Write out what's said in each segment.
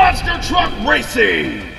Monster Truck Racing.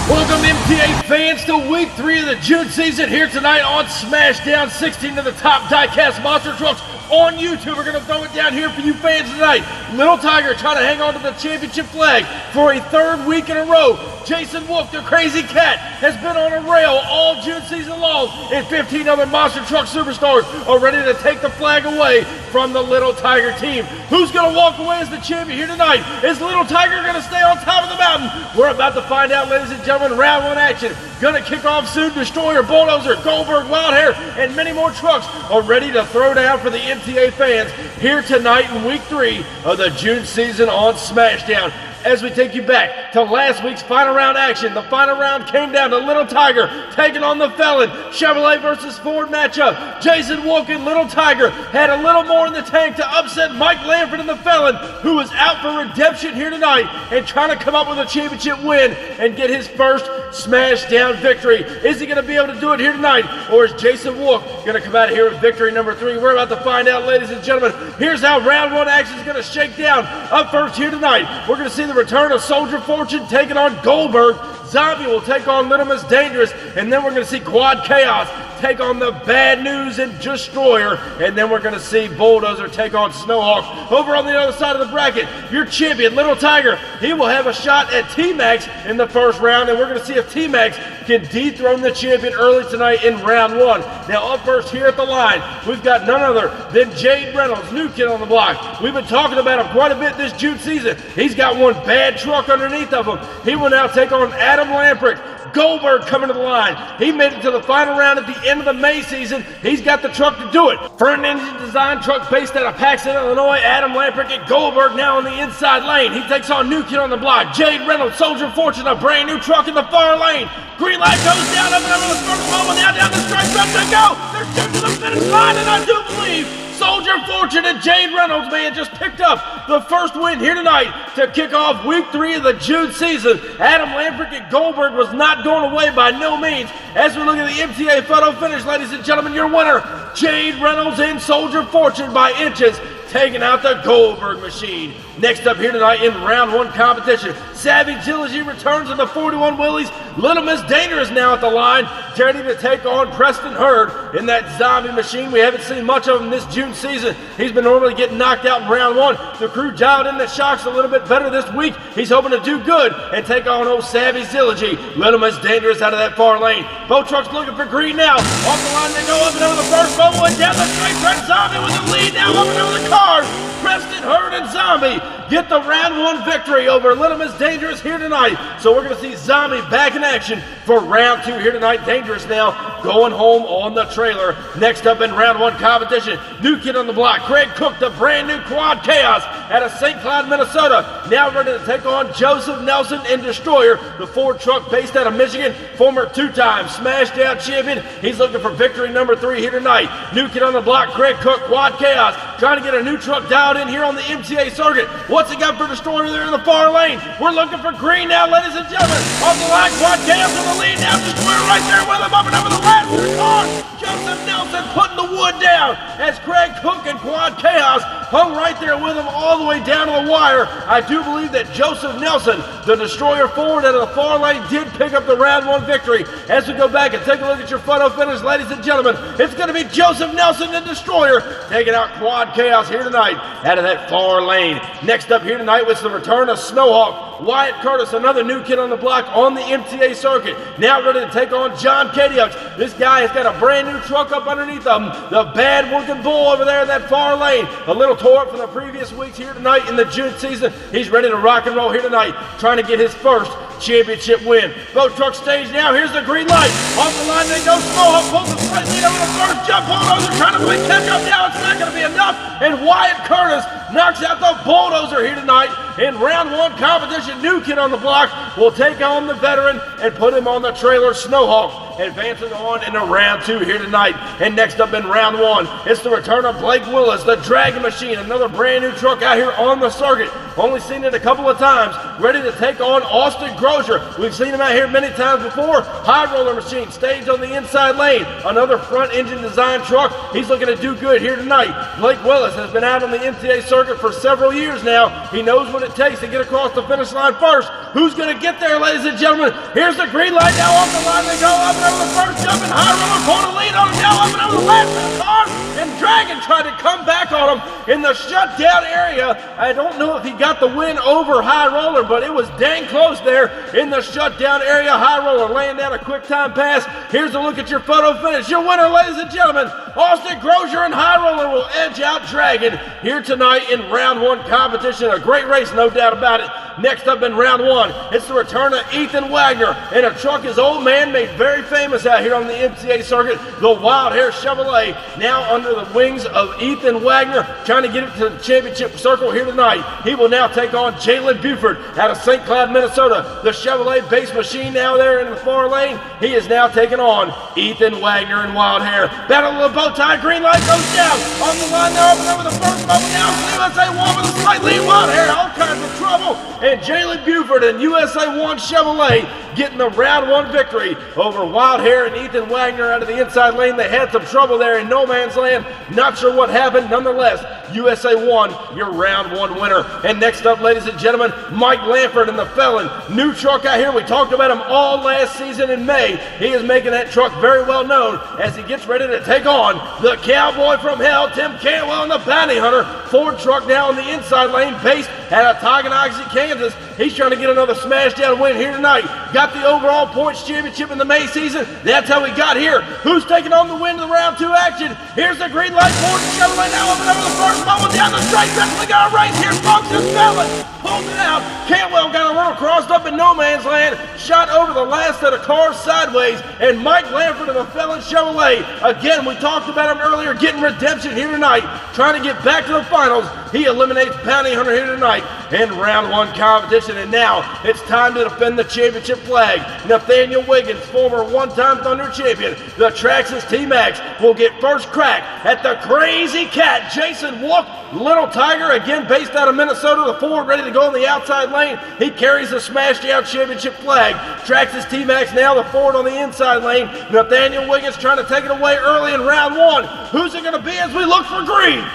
Welcome MTA fans to week 3 of the June season here tonight on Smashdown. 16 of the top Diecast monster trucks on YouTube. We're going to throw it down here for you fans tonight. Little Tiger trying to hang on to the championship flag for a 3rd week in a row. Jason Wolf, the crazy cat, has been on a rail all June season long, and 15 other monster truck superstars are ready to take the flag away from the Little Tiger team. Who's going to walk away as the champion here tonight? Is Little Tiger going to stay on top of the mountain? We're about to find out, ladies and gentlemen. Round 1 action going to kick off soon. Destroyer, Bulldozer, Goldberg, Wildhair, and many more trucks are ready to throw down for the MTA fans here tonight in week 3 of the June season on Smashdown. As we take you back to last week's final round action, the final round came down to Little Tiger taking on the Felon. Chevrolet versus Ford matchup. Jason Wolken, Little Tiger, had a little more in the tank to upset Mike Lanford and the Felon, who is out for redemption here tonight and trying to come up with a championship win and get his first Smashdown victory. Is he going to be able to do it here tonight, or is Jason Wolk going to come out of here with victory number 3? We're about to find out, ladies and gentlemen. Here's how round 1 action is going to shake down. Up first here tonight, we're going to see the return of Soldier Fortune taking on Goldberg. Zombie will take on Little Miss Dangerous, and then we're going to see Quad Chaos take on the Bad News and Destroyer, and then we're going to see Bulldozer take on Snowhawk. Over on the other side of the bracket, your champion, Little Tiger, he will have a shot at T-Max in the first round, and we're going to see if T-Max can dethrone the champion early tonight in round 1. Now up first here at the line, we've got none other than Jade Reynolds, new kid on the block. We've been talking about him quite a bit this June season. He's got one bad truck underneath of him. He will now take on Adam Lamprecht. Goldberg coming to the line. He made it to the final round at the end of the May season. He's got the truck to do it. Front engine design truck based out of Paxton, Illinois. Adam Lamprecht and Goldberg now on the inside lane. He takes on new kid on the block. Jade Reynolds, Soldier Fortune, a brand new truck in the far lane. Green light goes down up and over the first moment. Now down the stretch, up to go. They're shooting to the finish line, and I do believe Soldier Fortune and Jade Reynolds may have just picked up the first win here tonight to kick off week 3 of the June season. Adam Lamprecht and Goldberg was not going away by no means. As we look at the MTA photo finish, ladies and gentlemen, your winner, Jade Reynolds and Soldier Fortune by inches, taking out the Goldberg machine. Next up here tonight in round 1 competition, Savvy Trilogy returns in the 41 Willies. Little Miss Dangerous now at the line, ready to take on Preston Hurd in that zombie machine. We haven't seen much of him this June season. He's been normally getting knocked out in round 1. The crew dialed in the shocks a little bit better this week. He's hoping to do good and take on old Savvy Trilogy. Little Miss Dangerous out of that far lane. Both trucks looking for green now. Off the line they go up and over the first bubble and down the straight. Red Zombie with the lead now up and over the car. Preston Hurd and Zombie get the round 1 victory over Little Miss Dangerous here tonight. So we're going to see Zombie back in action for round 2 here tonight. Dangerous now going home on the trailer. Next up in round 1 competition, new kid on the block, Craig Cook, the brand new Quad Chaos out of St. Cloud, Minnesota. Now ready to take on Joseph Nelson and Destroyer, the Ford truck based out of Michigan, former 2-time Smashdown champion. He's looking for victory number 3 here tonight. New kid on the block, Craig Cook, Quad Chaos, trying to get a new truck dialed in here on the MTA circuit. What's he got for Destroyer there in the far lane? We're looking for green now, ladies and gentlemen. Off the line, Quad Chaos in the lead now. Destroyer right there with him, up and over the last car. Joseph Nelson putting the wood down as Craig Cook and Quad Chaos hung right there with him all the way down to the wire. I do believe that Joseph Nelson, the Destroyer Ford out of the far lane, did pick up the round 1 victory. As we go back and take a look at your photo finish, ladies and gentlemen, it's going to be Joseph Nelson and Destroyer taking out Quad Chaos here tonight out of that far lane. Next up here tonight was the return of Snowhawk. Wyatt Curtis, another new kid on the block on the MTA circuit, now ready to take on John Kadiux. This guy has got a brand new truck up underneath him. The bad working bull over there in that far lane. A little tore up from the previous weeks here tonight in the June season. He's ready to rock and roll here tonight, trying to get his first championship win. Both trucks stage now. Here's the green light. Off the line they go. Snowhawk pulls the front lead over the first jump. Bulldozer trying to play catch up now. It's not going to be enough. and Wyatt Curtis knocks out the Bulldozer here tonight in round one competition. New kid on the block will take on the veteran and put him on the trailer Snowhawk, advancing on into round two here tonight. And next up in round one, it's the return of Blake Willis, the Dragon Machine, another brand new truck out here on the circuit. Only seen it a couple of times, ready to take on Austin Grozier. We've seen him out here many times before. High roller machine, staged on the inside lane, another front engine design truck. He's looking to do good here tonight. Blake Willis has been out on the MTA circuit for several years now. He knows what it takes to get across the finish line first. Who's going to get there, ladies and gentlemen? Here's the green light. Now off the line they go, up and over the first jump, and High roller pulling the lead on him. Now up and over the last of the car, and Dragon tried to come back on him in the shutdown area. I don't know if he got the win over High Roller, but it was dang close there in the shutdown area. High Roller laying down a quick time pass. Here's a look at your photo finish. Your winner, ladies and gentlemen, Austin Grozier, and High Roller will edge out Dragon here tonight in round one competition. A great race, no doubt about it. Next up in round one, it's the return of Ethan Wagner in a truck his old man made very famous out here on the MTA circuit, the Wild Hair Chevrolet, now under the wings of Ethan Wagner, trying to get it to the championship circle here tonight. He will now take on Jalen Buford out of St. Cloud, Minnesota. The Chevrolet base machine now there in the far lane. He is now taking on Ethan Wagner in Wild Hair. Battle of the bow tie, green light goes down. On the line now, up and over the first moment now. USA 1 with a slight lead. Wild Hair, all kinds of trouble. And Jalen Buford and USA 1 Chevrolet getting the round one victory over Wild Hair and Ethan Wagner out of the inside lane. They had some trouble there in no man's land. Not sure what happened. Nonetheless, USA 1, your round one winner. And next up, ladies and gentlemen, Mike Lanford and the Felon. New truck out here. We talked about him all last season in May. He is making that truck very well known as he gets ready to take on the Cowboy from Hell, Tim Cantwell, and the Bounty Hunter. Ford truck now in the inside lane, based out of Tonganoxie, Kansas. He's trying to get another Smashdown win here tonight. Got the overall points championship in the May season. That's how we got here. Who's taking on the win of the round two action? Here's the green light. Ford Chevrolet now up and over the first bubble down the straight. Definitely got a race here. Folks, and Felon pulls it out. Cantwell got a little crossed up in no man's land. Shot over the last set of cars sideways. And Mike Lanford and the Felon Chevrolet. Again, we talked about him earlier, getting redemption here tonight. Trying to get back to the finals. He eliminates Bounty Hunter here tonight in round one competition. And now it's time to defend the championship flag. Nathaniel Wiggins, former one-time Thunder champion, the Traxxas T-Max, will get first crack at the Crazy Cat, Jason Wolf. Little Tiger, again based out of Minnesota, the Ford ready to go in the outside lane. He carries the Smashdown championship flag. Traxxas T-Max now the Ford on the inside lane. Nathaniel Wiggins trying to take it away early in round one. Who's it going to be as we look for green?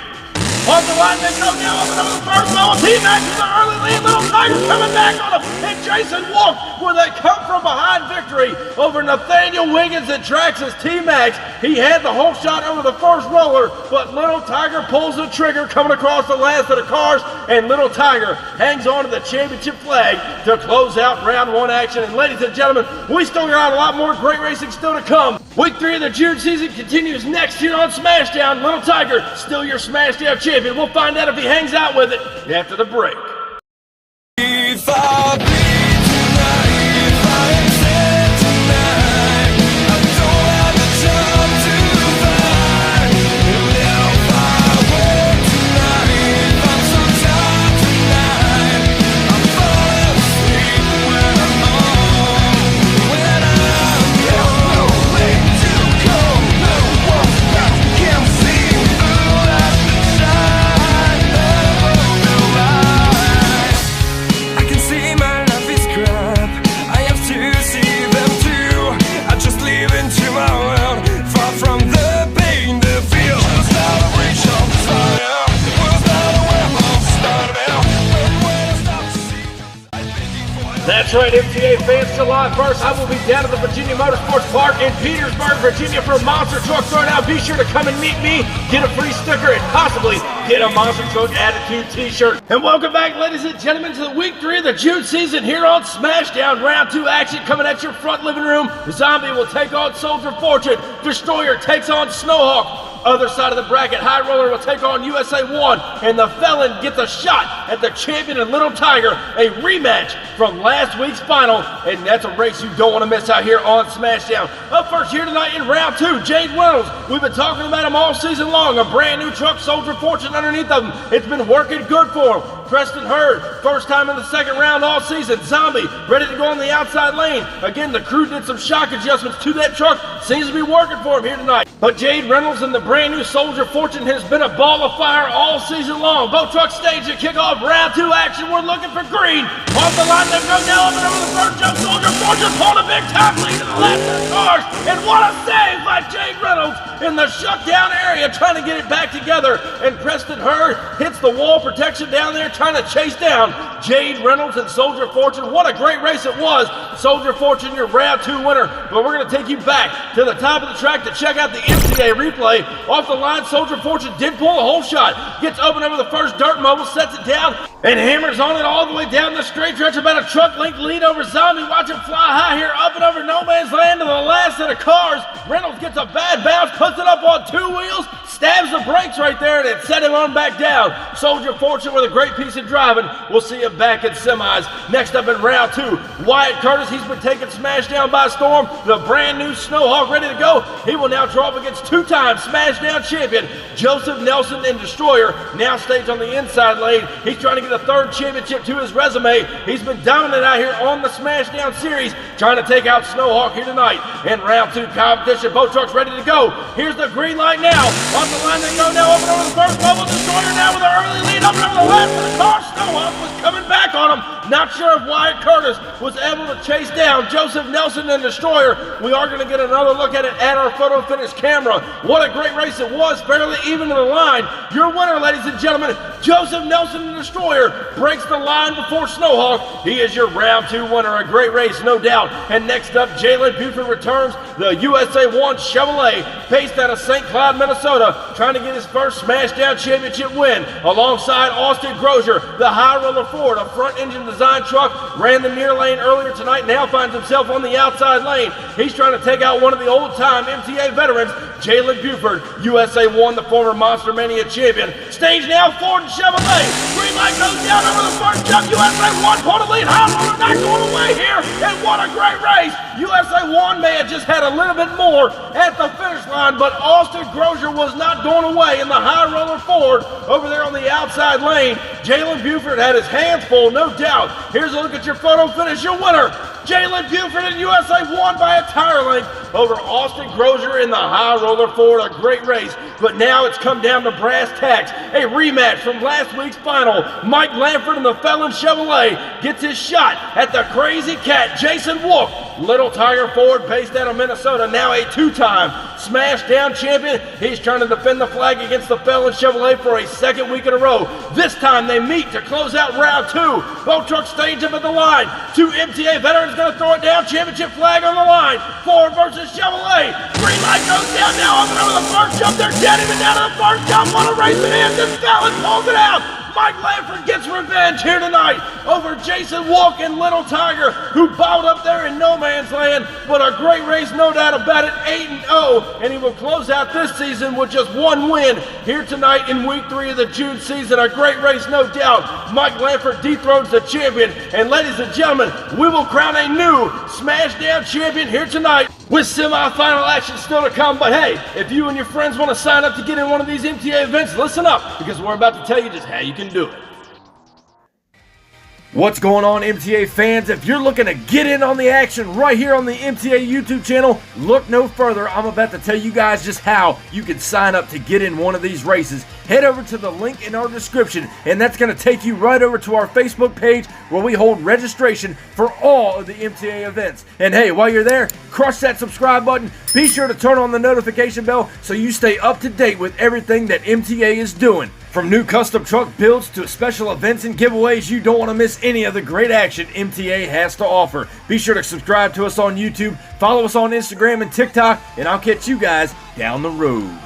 On the line they go now, up and over the first level. T-Max with the early lead. Little Tiger coming back on him. And Jason Wolf with a come from behind victory over Nathaniel Wiggins and Traxxas T-Max. He had the whole shot over the first roller, but Little Tiger pulls the trigger coming across the last of the cars, and Little Tiger hangs on to the championship flag to close out round one action. And ladies and gentlemen, we still got a lot more great racing still to come. Week 3 of the June season continues next here on Smashdown. Little Tiger, still your Smashdown champion. We'll find out if he hangs out with it after the break. If I bleed tonight, if I accept tonight, I don't have a job to find. And if I work tonight, if I'm so tired tonight, I'm falling asleep when I'm home. When I'm gone, no way to go, no one that can see through that shine of the light. I can see my life is crap. I have to see them too. I just live into my world, far from the pain, the feel. Was not a reach of desire. Was not aware of starting. But when I stop to see, I'm thinking for That's right, MTA fans, July 1st, I will be down at the Virginia Motorsports Park in Petersburg, Virginia for a Monster Truck Throwdown. Be sure to come and meet me, get a free sticker, and possibly get a Monster Truck Attitude t-shirt. And welcome back, ladies and gentlemen, to the week 3 of the June season here on Smashdown. Round 2 action coming at your front living room. Zombie will take on Soldier Fortune. Destroyer takes on Snowhawk. Other side of the bracket, High Roller will take on USA 1, and the Felon gets a shot at the champion and Little Tiger, a rematch from last week's final, and that's a race you don't want to miss out here on Smashdown. Up first here tonight in round 2, Jade Reynolds. We've been talking about him all season long. A brand new truck, Soldier Fortune underneath of him. It's been working good for him. Preston Hurd, first time in the second round all season. Zombie, ready to go on the outside lane. Again, the crew did some shock adjustments to that truck. Seems to be working for him here tonight. But Jade Reynolds and the brand new Soldier Fortune has been a ball of fire all season long. Both trucks staged to kick off round 2 action. We're looking for green. Off the line, they go down over the first jump. Soldier Fortune pulled a big time lead to the last of the cars. And what a save by Jade Reynolds in the shutdown area, trying to get it back together. And Preston Hurd hits the wall protection down there, trying to chase down Jade Reynolds and Soldier Fortune. What a great race it was. Soldier Fortune, your round 2 winner. But we're going to take you back to the top of the track to check out the MTA replay. Off the line, Soldier Fortune did pull a hole shot. Gets open over the first dirt mobile, sets it down, and hammers on it all the way down the straight stretch. About a truck length lead over Zombie. Watch him fly high here, up and over no man's land to the last of the cars. Reynolds gets a bad bounce, puts it up on 2 wheels, stabs the brakes right there, and it set him on back down. Soldier Fortune with a great piece of driving. We'll see him back in semis. Next up in round 2, Wyatt Curtis. He's been taken Smashdown by storm. The brand new Snowhawk ready to go. He will now draw up against 2-time Smashdown champion Joseph Nelson and Destroyer. Now staged on the inside lane. He's trying to get a 3rd championship to his resume. He's been dominant out here on the Smashdown series, trying to take out Snowhawk here tonight. In round 2 competition, both trucks ready to go. Here's the green light now. Off the line they go now, up and over the first level. Destroyer now with an early lead, up and over the last of the car. Snowhawk was coming back on him. Not sure if Wyatt Curtis was able to chase down Joseph Nelson and Destroyer. We are going to get another look at it at our photo finish camera. What a great race it was, fairly even to the line. Your winner, ladies and gentlemen, Joseph Nelson and Destroyer breaks the line before Snowhawk. He is your round 2 winner. A great race, no doubt. And next up, Jalen Buford returns the USA 1 Chevrolet, based out of St. Cloud, Minnesota, trying to get his first Smashdown championship win alongside Austin Crozier, the High Roller Ford, a front engine design truck, ran the near lane earlier tonight, now finds himself on the outside lane. He's trying to take out one of the old-time MTA veterans, Jalen Buford. USA 1, the former Monster Mania champion. Stage now, Ford and Chevrolet. Green light goes down over the first jump. USA 1 pulled a lead. High Roller not going away here, and what a great race. USA 1 may have just had a little bit more at the finish line, but Austin Crozier was not going away in the High Roller Ford over there on the outside lane. Jalen Buford had his hands full, no doubt. Here's a look at your photo finish. Your winner, Jalen Buford, and USA 1 by a tire length over Austin Crozier in the High Roller Ford. A great race, but now it's come down to brass tacks. A rematch from last week's final. Mike Lanford and the Felon Chevrolet gets his shot at the Crazy Cat, Jason Wolf. Little Tiger Ford, based out of Minnesota, now a 2-time Smashdown champion. He's trying to defend the flag against the Felon Chevrolet for a 2nd week in a row. This time they meet to close out round 2. Both trucks stage up at the line. 2 MTA veterans going to throw it down. Championship flag on the line. Ford versus Chevrolet. Green light goes down now, up and over the first jump. They're dead even down to the first jump. What a race it is. And Felon pulls it out. Mike Lanford gets revenge here tonight over Jason Walk and Little Tiger, who balled up there in no man's land. But a great race, no doubt about it, 8-0, and he will close out this season with just 1 win here tonight in week 3 of the June season. A great race, no doubt. Mike Lanford dethrones the champion, and ladies and gentlemen, we will crown a new Smashdown champion here tonight, with semifinal action still to come. But hey, if you and your friends want to sign up to get in one of these MTA events, listen up, because we're about to tell you just how you can do it. What's going on, MTA fans? If you're looking to get in on the action right here on the MTA YouTube channel, look no further. I'm about to tell you guys just how you can sign up to get in one of these races. Head over to the link in our description, and that's going to take you right over to our Facebook page where we hold registration for all of the MTA events. And hey, while you're there, crush that subscribe button. Be sure to turn on the notification bell so you stay up to date with everything that MTA is doing. From new custom truck builds to special events and giveaways, you don't want to miss any of the great action MTA has to offer. Be sure to subscribe to us on YouTube, follow us on Instagram and TikTok, and I'll catch you guys down the road.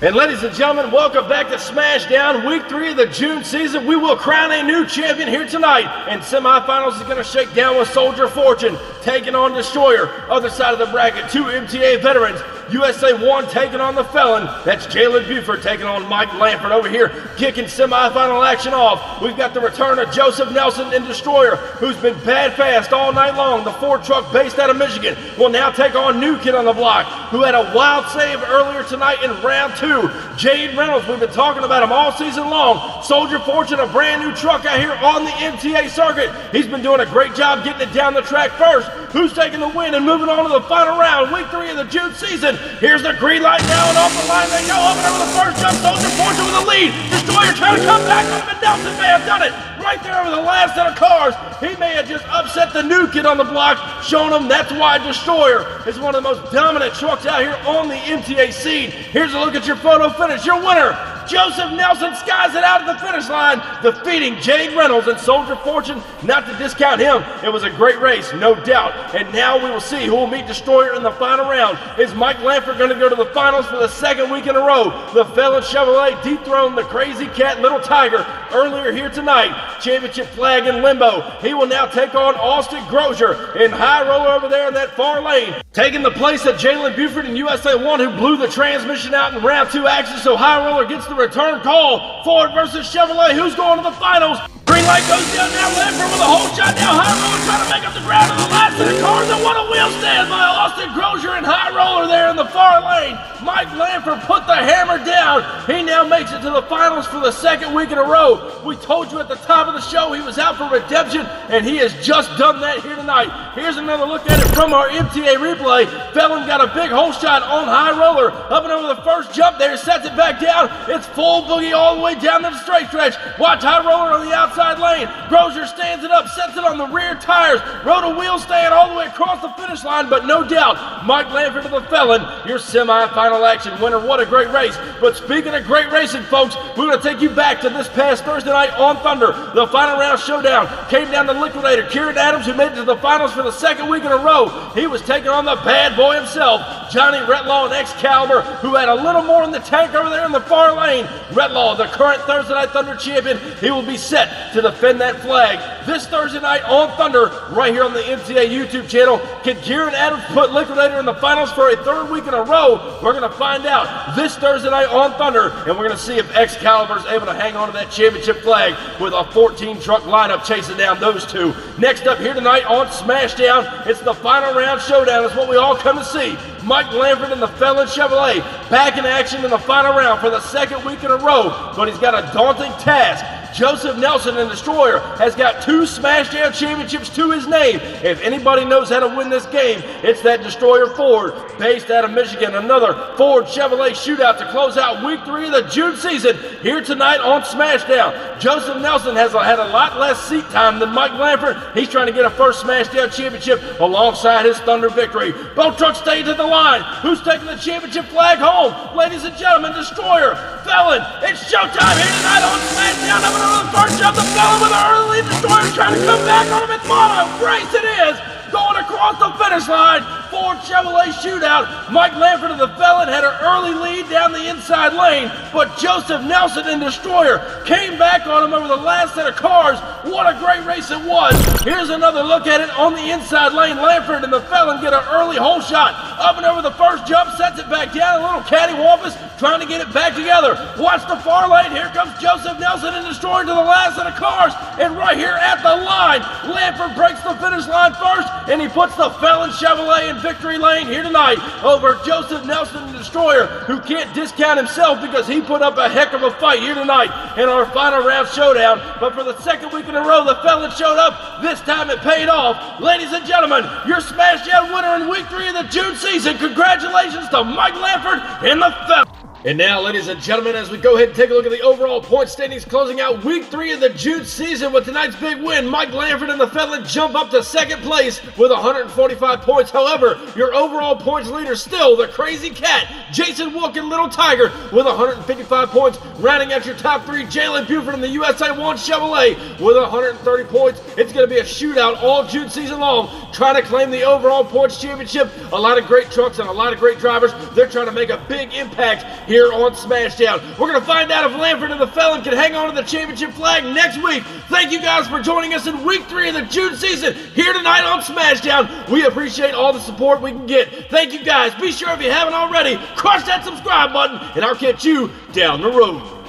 And ladies and gentlemen, welcome back to Smashdown, week 3 of the June season. We will crown a new champion here tonight, and semifinals is going to shake down with Soldier Fortune taking on Destroyer. Other side of the bracket, 2 MTA veterans. USA 1 taking on the Felon. That's Jalen Buford taking on Mike Lanford over here, kicking semifinal action off. We've got the return of Joseph Nelson in Destroyer, who's been bad fast all night long. The Ford truck based out of Michigan will now take on New Kid on the Block, who had a wild save earlier tonight in round 2. Jade Reynolds, we've been talking about him all season long. Soldier Fortune, a brand new truck out here on the MTA circuit. He's been doing a great job getting it down the track first. Who's taking the win and moving on to the final round, week 3 of the June season? Here's the green light now, and off the line they go. Up and over the first jump, Soldier Fortune with the lead. Destroyer trying to come back up, and Nelson may have done it right there over the last set of cars. He may have just upset the New Kid on the Block, showing him that's why Destroyer is one of the most dominant trucks out here on the MTA scene. Here's a look at your photo finish. Your winner, Joseph Nelson, skies it out at the finish line, defeating Jade Reynolds and Soldier Fortune. Not to discount him, it was a great race, no doubt. And now we will see who will meet Destroyer in the final round. Is Mike Lanford going to go to the finals for the second week in a row? The Felon Chevrolet dethroned the Crazy Cat Little Tiger earlier here tonight. Championship flag in limbo. He will now take on Austin Grozier in high roller over there in that far lane. Taking the place of Jalen Buford in USA 1, who blew the transmission out in round 2 action, so high roller gets the return call. Ford versus Chevrolet. Who's going to the finals? Green light goes down now. Lanford with a whole shot now. High roller trying to make up the ground in the last of the cars. And what a wheel stand by Austin Grozier and high roller there in the far lane. Mike Lanford put the hammer down. He now makes it to the finals for the second week in a row. We told you at the top of the show he was out for redemption, and he has just done that here tonight. Here's another look at it from our MTA replay. Felon got a big hole shot on high roller. Up and over the first jump there, sets it back down. It's full boogie all the way down to the straight stretch. Watch high roller on the outside lane. Grozier stands it up, sets it on the rear tires. Rode a wheel stand all the way across the finish line, but no doubt, Mike Lanford to the Felon, your semi-final action winner. What a great race. But speaking of great racing, folks, we're going to take you back to this past Thursday night on Thunder. The final round showdown came down to Liquidator Kieran Adams, who made it to the finals for the second week in a row. He was taking on the bad boy himself, Johnny Retlaw and Excalibur, who had a little more in the tank over there in the far lane. Retlaw, the current Thursday Night Thunder champion, he will be set to defend that flag this Thursday night on Thunder, right here on the MTA YouTube channel. Can Kieran Adams put Liquidator in the finals for a third week in a row? We're going to find out this Thursday night on Thunder, and we're going to see if Excalibur is able to hang on to that championship flag with a 14-truck lineup chasing down those two. Next up here tonight on Smashdown, it's the final round showdown. It's what we all come to see. Mike Lanford and the Felon Chevrolet back in action in the final round for the second week in a row, but he's got a daunting task. Joseph Nelson in Destroyer has got 2 Smashdown championships to his name. If anybody knows how to win this game, it's that Destroyer Ford, based out of Michigan. Another Ford Chevrolet shootout to close out week 3 of the June season here tonight on Smashdown. Joseph Nelson has had a lot less seat time than Mike Lanford. He's trying to get a first Smashdown championship alongside his Thunder victory. Both trucks stay to the line. Who's taking the championship flag home? Ladies and gentlemen, Destroyer, Felon, it's showtime here tonight on Smashdown. Up and over the first jump, the Felon with an early lead. Destroyer trying to come back on him. It's mono race it is. Going across the finish line. Ford Chevrolet shootout. Mike Lanford of the Felon had an early lead down the inside lane, but Joseph Nelson in Destroyer came back on him over the last set of cars. What a great race it was. Here's another look at it on the inside lane. Lanford and the Felon get an early hole shot. Up and over the first jump, sets it back down. A little cattywampus trying to get it back together. Watch the far lane. Here comes Joseph Nelson in Destroyer to the last set of cars. And right here at the line, Lanford breaks the finish line first, and he puts the Felon Chevrolet in victory lane here tonight over Joseph Nelson, the Destroyer, who can't discount himself because he put up a heck of a fight here tonight in our final round showdown. But for the second week in a row, the Felon showed up. This time it paid off. Ladies and gentlemen, your Smashdown winner in week 3 of the June season. Congratulations to Mike Lanford and the Felon. And now, ladies and gentlemen, as we go ahead and take a look at the overall point standings closing out week 3 of the June season with tonight's big win, Mike Lanford and the Felon jump up to second place with 145 points. However, your overall points leader still the Crazy Cat, Jason Wook and Little Tiger with 155 points. Rounding out your top 3, Jalen Buford and the USA 1 Chevrolet with 130 points. It's going to be a shootout all June season long. trying to claim the overall points championship. A lot of great trucks and a lot of great drivers. They're trying to make a big impact here on Smashdown. We're going to find out if Lanford and the Felon can hang on to the championship flag next week. Thank you guys for joining us in week 3 of the June season here tonight on Smashdown. We appreciate all the support we can get. Thank you guys. Be sure if you haven't already, crush that subscribe button, and I'll catch you down the road.